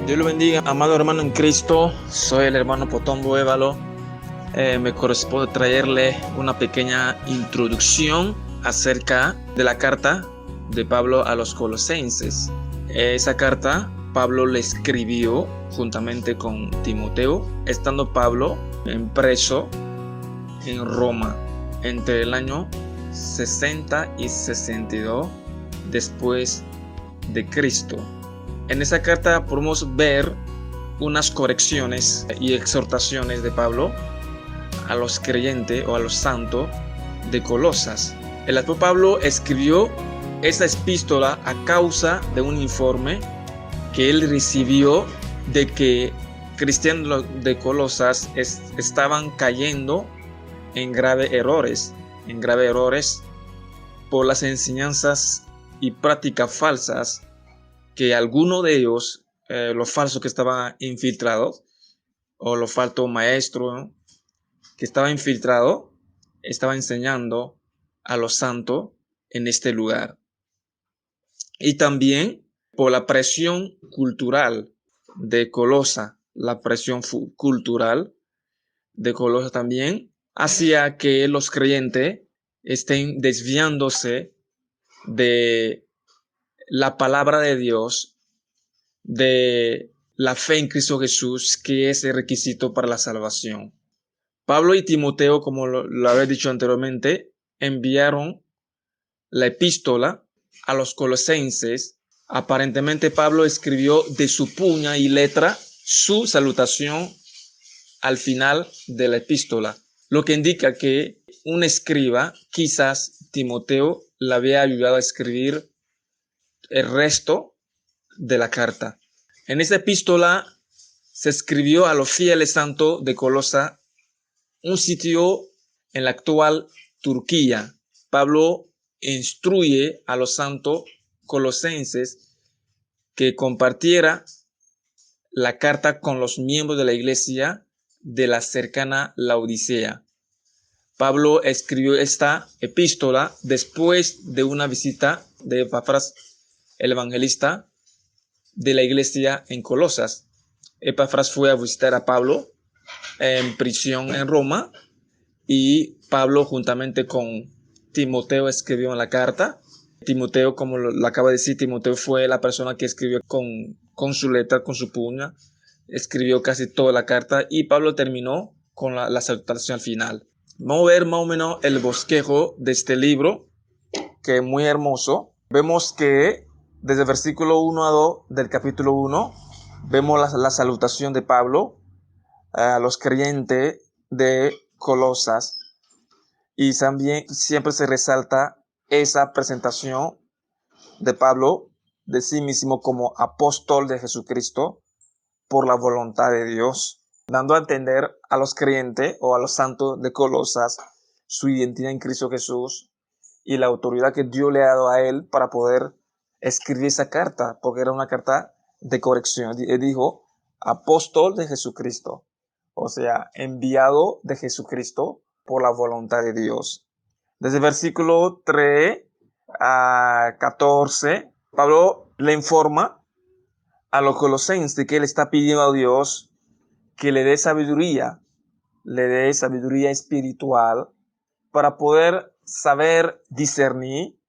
Dios lo bendiga, amado hermano en Cristo. Soy el hermano Potombo Évalo. Me corresponde traerle una pequeña introducción acerca de la carta de Pablo a los Colosenses. Esa carta Pablo le escribió juntamente con Timoteo, estando Pablo preso en Roma entre el año 60 y 62 después de Cristo. En esa carta podemos ver unas correcciones y exhortaciones de Pablo a los creyentes o a los santos de Colosas. El apóstol Pablo escribió esta epístola a causa de un informe que él recibió de que cristianos de Colosas estaban cayendo en graves errores por las enseñanzas y prácticas falsas que algunos de ellos, los falsos que estaban infiltrados, o los falsos maestros que estaban infiltrados, estaban enseñando a los santos en este lugar. Y también por la presión cultural de Colosa, también hacía que los creyentes estén desviándose de la palabra de Dios, de la fe en Cristo Jesús, que es el requisito para la salvación. Pablo y Timoteo, como lo había dicho anteriormente, enviaron la epístola a los colosenses. Aparentemente Pablo escribió de su puño y letra su salutación al final de la epístola, lo que indica que un escriba, quizás Timoteo, le había ayudado a escribir el resto de la carta. En esta epístola se escribió a los fieles santos de Colosa, un sitio en la actual Turquía. Pablo instruye a los santos colosenses que compartiera la carta con los miembros de la iglesia de la cercana Laodicea. Pablo escribió esta epístola después de una visita de Epafras, el evangelista de la iglesia en Colosas. Epafras fue a visitar a Pablo en prisión en Roma y Pablo juntamente con Timoteo escribió la carta. Timoteo, como lo acaba de decir, Timoteo fue la persona que escribió con su letra, con su puño, escribió casi toda la carta y Pablo terminó con la salutación final. Vamos a ver más o menos el bosquejo de este libro, que es muy hermoso. Vemos que desde el versículo 1 a 2 del capítulo 1, vemos la salutación de Pablo a los creyentes de Colosas. Y también siempre se resalta esa presentación de Pablo de sí mismo como apóstol de Jesucristo por la voluntad de Dios, dando a entender a los creyentes o a los santos de Colosas su identidad en Cristo Jesús y la autoridad que Dios le ha dado a él para poder escribir esa carta, porque era una carta de corrección. Él dijo, apóstol de Jesucristo, o sea, enviado de Jesucristo por la voluntad de Dios. Desde el versículo 3 a 14, Pablo le informa a los colosenses que él está pidiendo a Dios que le dé sabiduría espiritual para poder saber discernir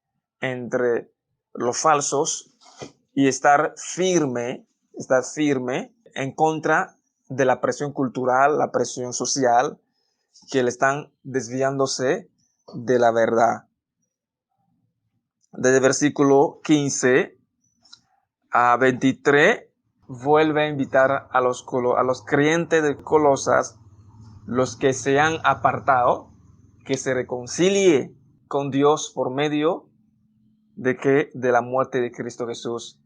entre los falsos y estar firme en contra de la presión cultural, la presión social, que le están desviándose de la verdad. Desde el versículo 15 a 23, vuelve a invitar a los creyentes de Colosas, los que se han apartado, que se reconcilie con Dios por medio de la muerte de Cristo Jesús.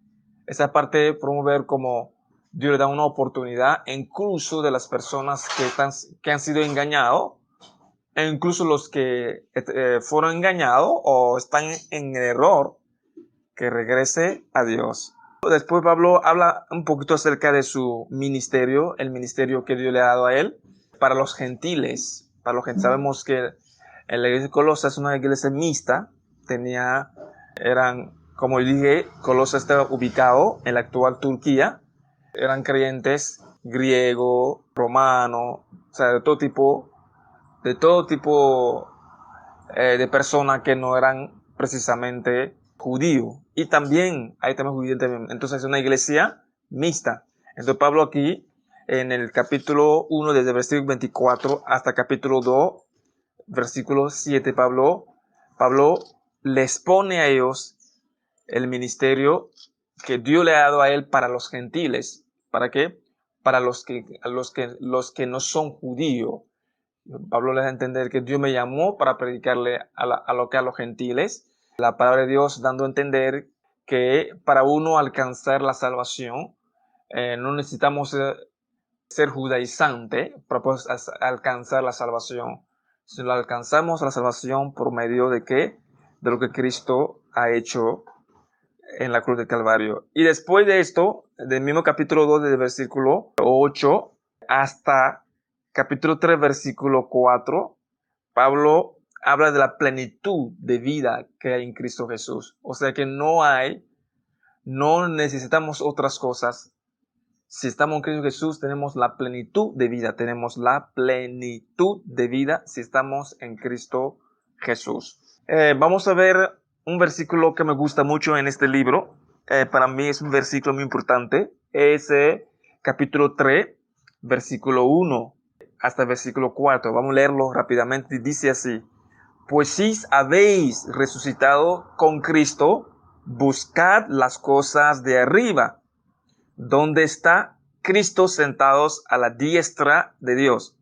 Esa parte podemos ver como Dios le da una oportunidad, incluso de las personas que han sido engañados, e incluso los que fueron engañados o están en error, que regrese a Dios. Después Pablo habla un poquito acerca de su ministerio, el ministerio que Dios le ha dado a él para los gentiles. Sabemos que la iglesia de Colosas es una iglesia mixta, como dije, Colosas estaba ubicado en la actual Turquía, Eran creyentes griego, romano, o sea, de todo tipo de personas que no eran precisamente judíos. Y también hay también judíos también. Entonces es una iglesia mixta. Entonces Pablo aquí, en el capítulo 1, desde el versículo 24 hasta capítulo 2, versículo 7, Pablo les pone a ellos el ministerio que Dios le ha dado a él para los gentiles. ¿Para qué? Para los que no son judíos. Pablo les da a entender que Dios me llamó para predicarle a los gentiles. La palabra de Dios dando a entender que para uno alcanzar la salvación, no necesitamos ser judaizante para poder alcanzar la salvación. Si lo alcanzamos la salvación por medio de qué? De lo que Cristo ha hecho en la cruz del Calvario. Y después de esto, del mismo capítulo 2, del versículo 8 hasta capítulo 3, versículo 4, Pablo habla de la plenitud de vida que hay en Cristo Jesús. O sea que no necesitamos otras cosas. Si estamos en Cristo Jesús, tenemos la plenitud de vida. Tenemos la plenitud de vida si estamos en Cristo Jesús. Vamos a ver un versículo que me gusta mucho en este libro. Para mí es un versículo muy importante. Es capítulo 3, versículo 1 hasta el versículo 4. Vamos a leerlo rápidamente. Dice así: pues si habéis resucitado con Cristo, buscad las cosas de arriba, donde está Cristo sentados a la diestra de Dios.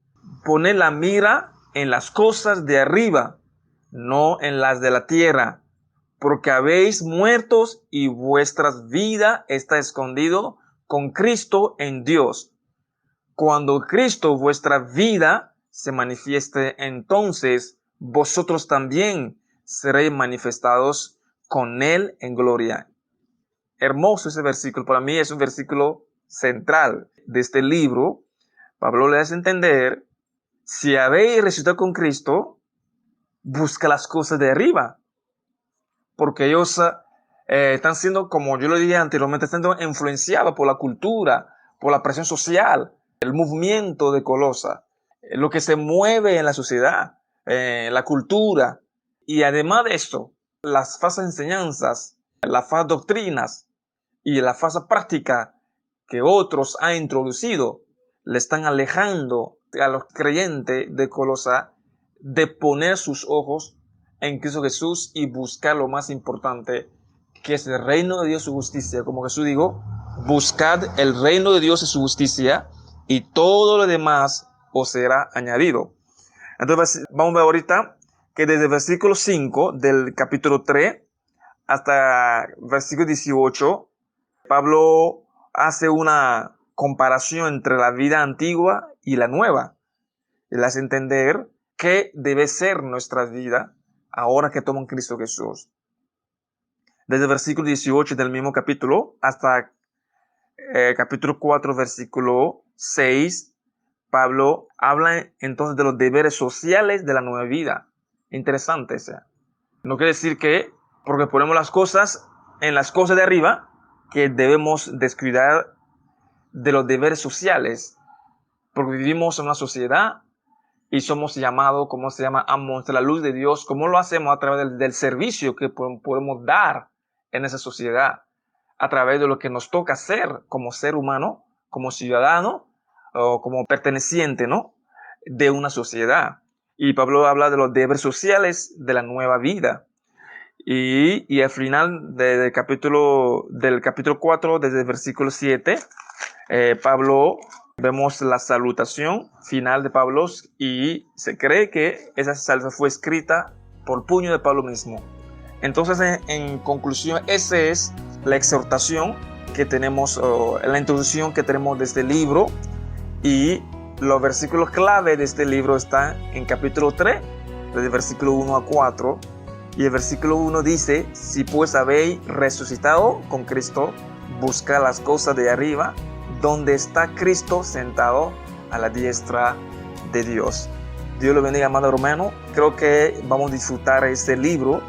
Poned la mira en las cosas de arriba, no en las de la tierra, porque habéis muertos y vuestra vida está escondido con Cristo en Dios. Cuando Cristo vuestra vida se manifieste, entonces vosotros también seréis manifestados con Él en gloria. Hermoso ese versículo. Para mí es un versículo central de este libro. Pablo le hace entender: si habéis resucitado con Cristo, busca las cosas de arriba. Porque ellos están siendo, como yo lo dije anteriormente, están siendo influenciados por la cultura, por la presión social, el movimiento de Colosa, lo que se mueve en la sociedad, la cultura. Y además de esto, las falsas enseñanzas, las falsas doctrinas y la falsa práctica que otros han introducido le están alejando a los creyentes de Colosa de poner sus ojos en Cristo Jesús y buscar lo más importante, que es el reino de Dios y su justicia. Como Jesús dijo: buscad el reino de Dios y su justicia, y todo lo demás os será añadido. Entonces vamos a ver ahorita que desde el versículo 5 del capítulo 3 hasta el versículo 18, Pablo hace una comparación entre la vida antigua y la nueva. Él hace entender qué debe ser nuestra vida ahora que toman Cristo Jesús. Desde el versículo 18 del mismo capítulo hasta capítulo 4, versículo 6, Pablo habla entonces de los deberes sociales de la nueva vida. Interesante, no quiere decir que porque ponemos las cosas en las cosas de arriba, que debemos descuidar de los deberes sociales, porque vivimos en una sociedad y somos llamados, ¿cómo se llama?, a mostrar la luz de Dios. ¿Cómo lo hacemos? A través del servicio que podemos dar en esa sociedad, a través de lo que nos toca hacer como ser humano, como ciudadano o como perteneciente, ¿no?, de una sociedad. Y Pablo habla de los deberes sociales de la nueva vida. Y al final del capítulo 4, desde el versículo 7, Pablo, vemos la salutación final de Pablo, y se cree que esa salva fue escrita por puño de Pablo mismo. Entonces, en conclusión, esa es la exhortación que tenemos, la introducción que tenemos de este libro, y los versículos clave de este libro están en capítulo 3, desde el versículo 1 a 4. Y el versículo 1 dice: si pues habéis resucitado con Cristo, buscad las cosas de arriba, donde está Cristo sentado a la diestra de Dios. Dios lo bendiga, amado hermano. Creo que vamos a disfrutar este libro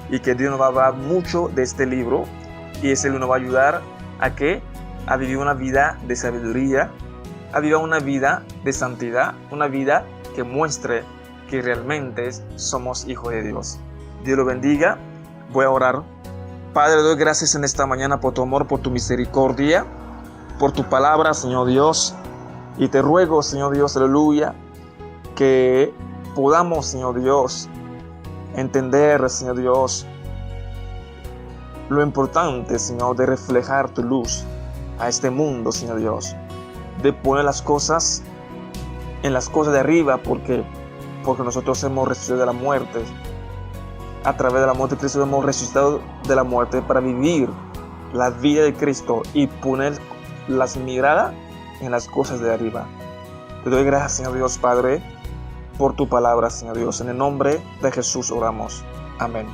y que Dios nos va a hablar mucho de este libro, y ese libro nos va a ayudar a que a vivir una vida de sabiduría, a vivir una vida de santidad, una vida que muestre que realmente somos hijos de Dios. Dios lo bendiga. Voy a orar. Padre, doy gracias en esta mañana por tu amor, por tu misericordia, por tu palabra, Señor Dios. Y te ruego, Señor Dios, aleluya, que podamos, Señor Dios, entender, Señor Dios, lo importante, Señor, de reflejar tu luz a este mundo, Señor Dios, de poner las cosas en las cosas de arriba, porque nosotros hemos resucitado de la muerte. A través de la muerte de Cristo hemos resucitado de la muerte para vivir la vida de Cristo y poner las miradas en las cosas de arriba. Te doy gracias, Señor Dios Padre, por tu palabra, Señor Dios. En el nombre de Jesús oramos. Amén.